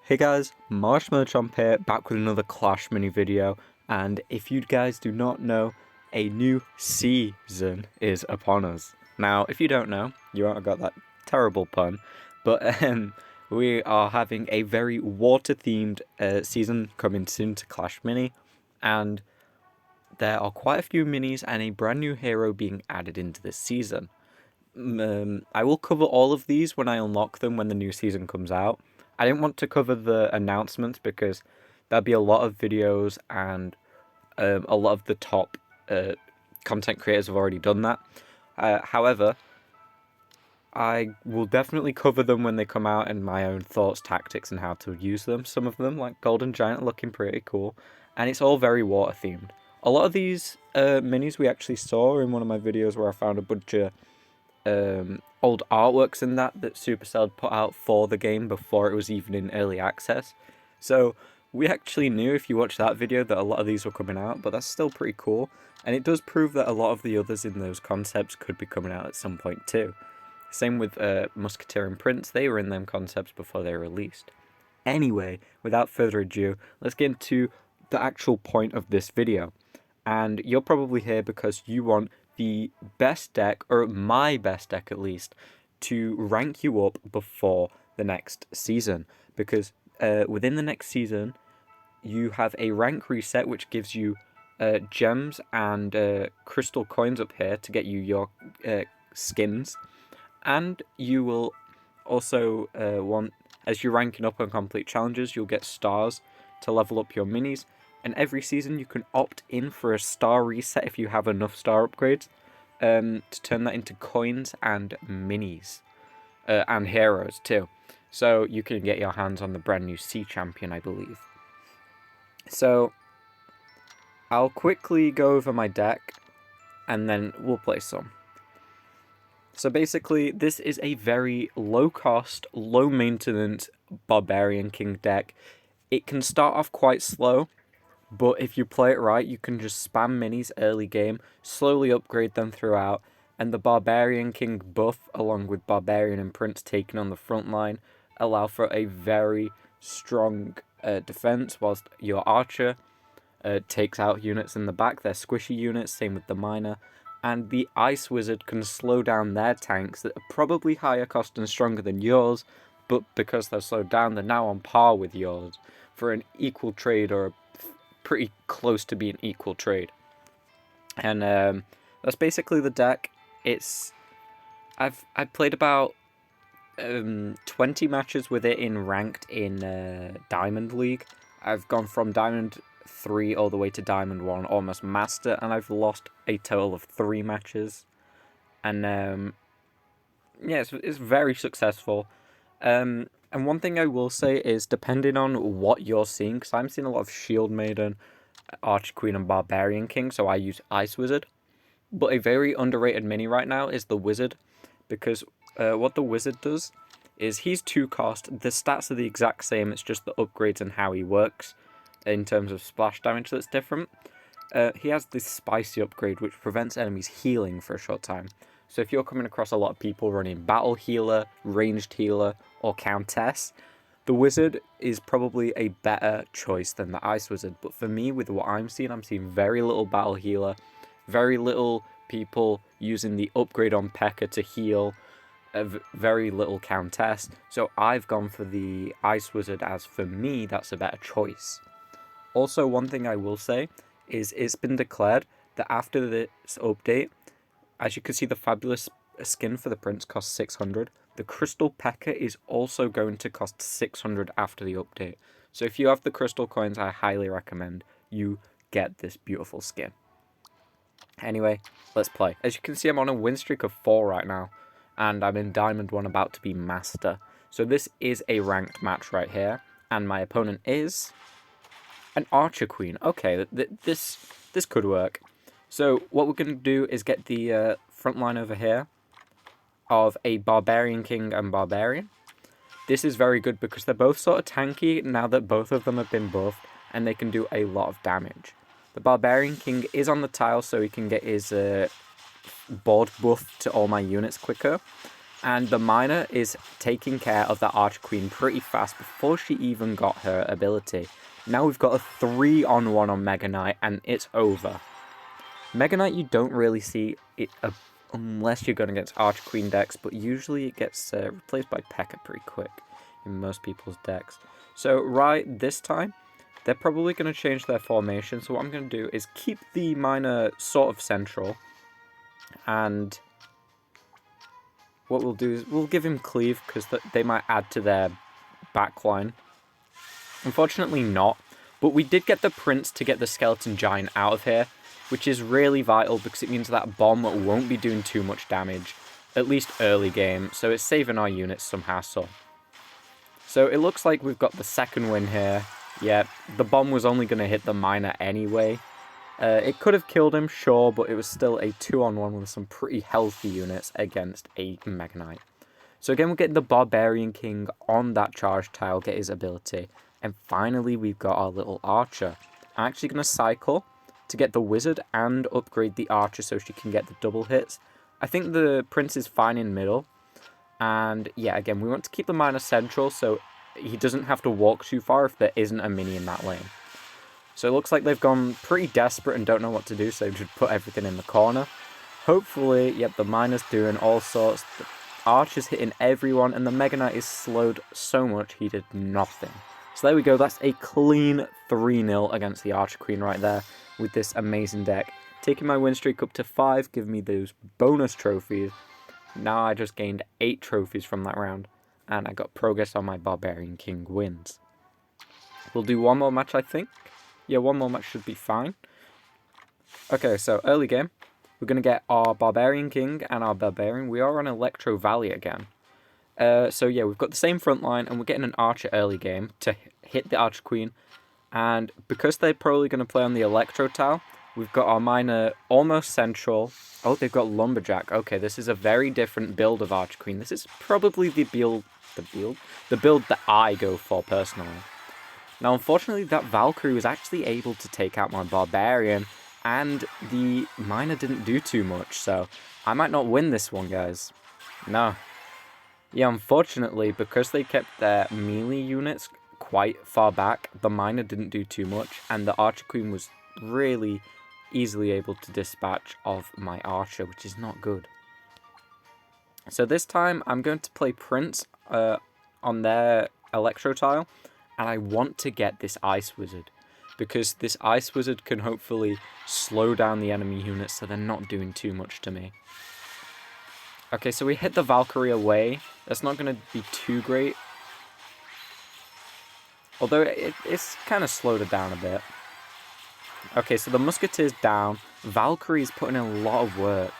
Hey guys, Marshmallow Chomp here, back with another Clash mini video, and if you guys do not know, a new season is upon us. Now, if you don't know, you won't have got that terrible pun, but we are having a very water-themed season coming soon to Clash Mini, and there are quite a few minis and a brand new hero being added into this season. I will cover all of these when I unlock them when the new season comes out. I didn't want to cover the announcements because there'll be a lot of videos and a lot of the top content creators have already done that. However, I will definitely cover them when they come out and my own thoughts, tactics, and how to use them. Some of them, like Golden Giant, looking pretty cool, and it's all very water themed. A lot of these minis we actually saw in one of my videos where I found a bunch of old artworks in that Supercell put out for the game before it was even in early access. So we actually knew, if you watch that video, that a lot of these were coming out, but that's still pretty cool. And it does prove that a lot of the others in those concepts could be coming out at some point too. Same with Musketeer and Prince, they were in them concepts before they were released. Anyway, without further ado, let's get into the actual point of this video. And you're probably here because you want the best deck, or my best deck at least, to rank you up before the next season. Because within the next season, you have a rank reset which gives you gems and crystal coins up here to get you your skins. And you will also want, as you're ranking up on complete challenges, you'll get stars to level up your minis. And every season you can opt in for a star reset if you have enough star upgrades to turn that into coins and minis. And heroes too. So you can get your hands on the brand new Sea Champion, I believe. So I'll quickly go over my deck and then we'll play some. So basically, this is a very low-cost, low-maintenance Barbarian King deck. It can start off quite slow, but if you play it right, you can just spam minis early game, slowly upgrade them throughout, and the Barbarian King buff, along with Barbarian and Prince taking on the front line, allow for a very strong defense, whilst your Archer takes out units in the back. They're squishy units, same with the Miner. And the Ice Wizard can slow down their tanks that are probably higher cost and stronger than yours, but because they're slowed down, they're now on par with yours for an equal trade, or a pretty close to being equal trade. And that's basically the deck. I've played about 20 matches with it in ranked in Diamond League. I've gone from Diamond 3 all the way to Diamond 1, almost Master, and I've lost a total of 3 matches. And yeah, it's very successful. And one thing I will say is, depending on what you're seeing, because I'm seeing a lot of Shield Maiden, Archer Queen, and Barbarian King, so I use Ice Wizard. But a very underrated mini right now is the Wizard, because what the Wizard does is he's 2 cost. The stats are the exact same, it's just the upgrades and how he works in terms of splash damage that's different. He has this spicy upgrade which prevents enemies healing for a short time. So if you're coming across a lot of people running Battle Healer, Ranged Healer, or Countess, the Wizard is probably a better choice than the Ice Wizard. But for me, with what I'm seeing very little Battle Healer, very little people using the upgrade on P.E.K.K.A to heal, very little Countess. So I've gone for the Ice Wizard, as for me, that's a better choice. Also, one thing I will say is it's been declared that after this update, as you can see, the fabulous skin for the Prince costs 600. The Crystal P.E.K.K.A is also going to cost 600 after the update. So if you have the crystal coins, I highly recommend you get this beautiful skin. Anyway, let's play. As you can see, I'm on a win streak of 4 right now, and I'm in Diamond 1 about to be Master. So this is a ranked match right here, and my opponent is an Archer Queen. Okay, this could work. So what we're going to do is get the front line over here of a Barbarian King and Barbarian. This is very good because they're both sort of tanky now that both of them have been buffed, and they can do a lot of damage. The Barbarian King is on the tile, so he can get his board buff to all my units quicker. And the miner is taking care of that Archer Queen pretty fast before she even got her ability. Now we've got a 3-on-1 on Mega Knight, and it's over. Mega Knight you don't really see it unless you're going against Archer Queen decks, but usually it gets replaced by P.E.K.K.A pretty quick in most people's decks. So right this time, they're probably going to change their formation, so what I'm going to do is keep the miner sort of central, and what we'll do is we'll give him cleave, because they might add to their backline. Unfortunately not, but we did get the Prince to get the Skeleton Giant out of here, which is really vital because it means that bomb won't be doing too much damage, at least early game, so it's saving our units some hassle. So it looks like we've got the second win here. Yeah, the bomb was only going to hit the miner anyway. It could have killed him, sure, but it was still a 2-on-1 with some pretty healthy units against a Mega Knight. So again, we're getting the Barbarian King on that charge tile, get his ability. And finally, we've got our little Archer. I'm actually going to cycle to get the Wizard and upgrade the Archer so she can get the double hits. I think the Prince is fine in middle. And yeah, again, we want to keep the miner central so he doesn't have to walk too far if there isn't a mini in that lane. So it looks like they've gone pretty desperate and don't know what to do, so they should put everything in the corner. Hopefully, yep, the miner's doing all sorts. The Archer's hitting everyone, and the Mega Knight is slowed so much he did nothing. So there we go, that's a clean 3-0 against the Archer Queen right there with this amazing deck. Taking my win streak up to 5, giving me those bonus trophies. Now I just gained 8 trophies from that round, and I got progress on my Barbarian King wins. We'll do one more match, I think. Yeah, one more match should be fine. Okay, so early game, we're going to get our Barbarian King and our Barbarian. We are on Electro Valley again. So yeah, we've got the same front line, and we're getting an Archer early game to hit the Archer Queen. And because they're probably going to play on the Electro tile, we've got our miner almost central. Oh, they've got Lumberjack. Okay, this is a very different build of Archer Queen. This is probably the build that I go for personally. Now, unfortunately, that Valkyrie was actually able to take out my Barbarian, and the miner didn't do too much, so I might not win this one, guys. No. Yeah, unfortunately, because they kept their melee units quite far back, the miner didn't do too much, and the Archer Queen was really easily able to dispatch of my Archer, which is not good. So this time, I'm going to play Prince on their Electro tile, and I want to get this Ice Wizard, because this Ice Wizard can hopefully slow down the enemy units so they're not doing too much to me. Okay, so we hit the Valkyrie away. That's not going to be too great. Although it's kind of slowed it down a bit. Okay, so the Musketeer's down. Valkyrie is putting in a lot of work.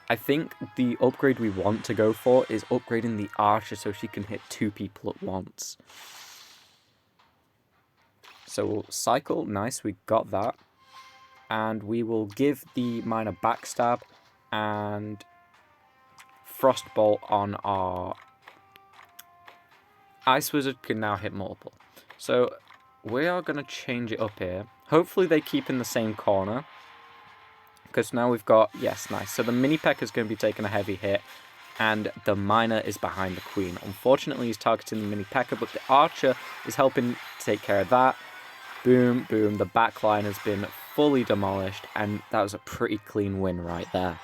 I think the upgrade we want to go for is upgrading the Archer so she can hit 2 people at once. So we'll cycle. Nice, we got that. And we will give the miner Backstab and Frostbolt on our Ice Wizard can now hit multiple. So we are going to change it up here. Hopefully they keep in the same corner. Because now we've got, yes, nice. So the mini P.E.K.K.A is going to be taking a heavy hit. And the miner is behind the queen. Unfortunately, he's targeting the mini P.E.K.K.A, but the Archer is helping take care of that. Boom, boom. The backline has been fully demolished. And that was a pretty clean win right there.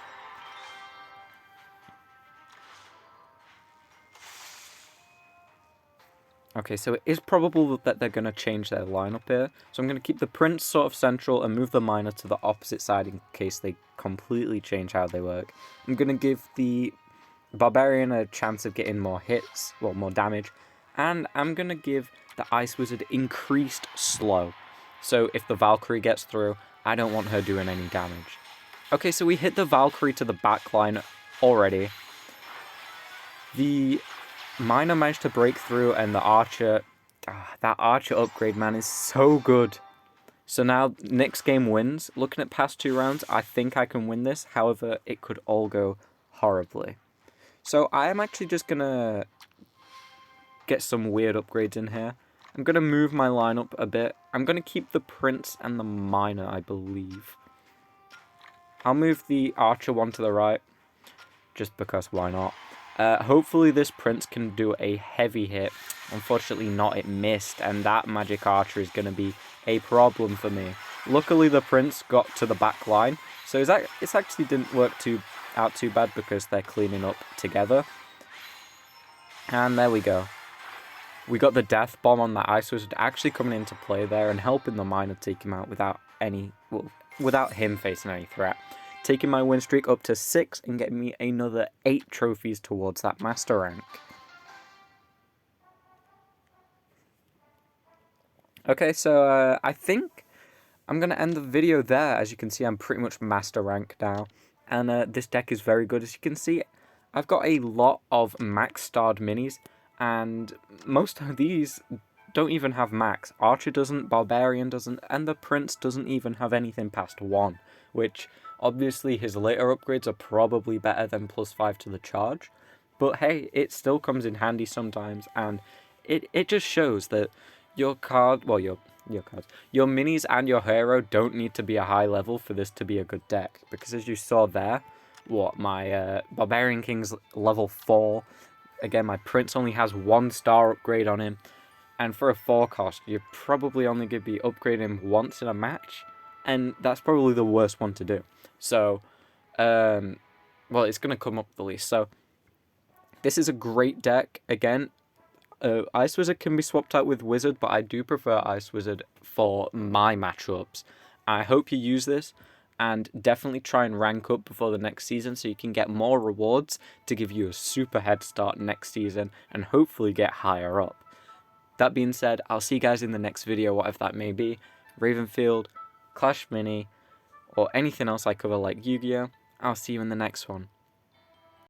Okay, so it is probable that they're going to change their lineup here. So I'm going to keep the Prince sort of central and move the miner to the opposite side in case they completely change how they work. I'm going to give the Barbarian a chance of getting more hits, well, more damage. And I'm going to give the Ice Wizard increased slow. So if the Valkyrie gets through, I don't want her doing any damage. Okay, so we hit the Valkyrie to the backline already. The miner managed to break through, and the Archer, that Archer upgrade, man, is so good. So now, next game wins. Looking at past 2 rounds, I think I can win this. However, it could all go horribly. So I am actually just going to get some weird upgrades in here. I'm going to move my lineup a bit. I'm going to keep the Prince and the Miner, I believe. I'll move the Archer one to the right, just because why not. Hopefully this Prince can do a heavy hit. Unfortunately not, it missed, and that magic archer is going to be a problem for me. Luckily the Prince got to the back line, so it actually didn't work out too bad because they're cleaning up together. And there we go. We got the death bomb on that Ice Wizard actually coming into play there and helping the Miner take him out without him facing any threat. Taking my win streak up to 6 and getting me another 8 trophies towards that master rank. Okay, so I think I'm going to end the video there. As you can see, I'm pretty much master rank now. And this deck is very good. As you can see, I've got a lot of max starred minis. And most of these don't even have max. Archer doesn't, Barbarian doesn't, and the Prince doesn't even have anything past 1. Which, obviously, his later upgrades are probably better than +5 to the charge. But hey, it still comes in handy sometimes. And it just shows that your cards, your minis and your hero don't need to be a high level for this to be a good deck. Because as you saw there, my Barbarian King's level 4. Again, my Prince only has 1 star upgrade on him. And for a 4 cost, you're probably only going to be upgrading him once in a match. And that's probably the worst one to do. So, well, it's going to come up the least. So, this is a great deck. Again, Ice Wizard can be swapped out with Wizard, but I do prefer Ice Wizard for my matchups. I hope you use this, and definitely try and rank up before the next season so you can get more rewards to give you a super head start next season and hopefully get higher up. That being said, I'll see you guys in the next video, whatever that may be. Ravenfield, Clash Mini, or anything else I cover like Yu-Gi-Oh! I'll see you in the next one.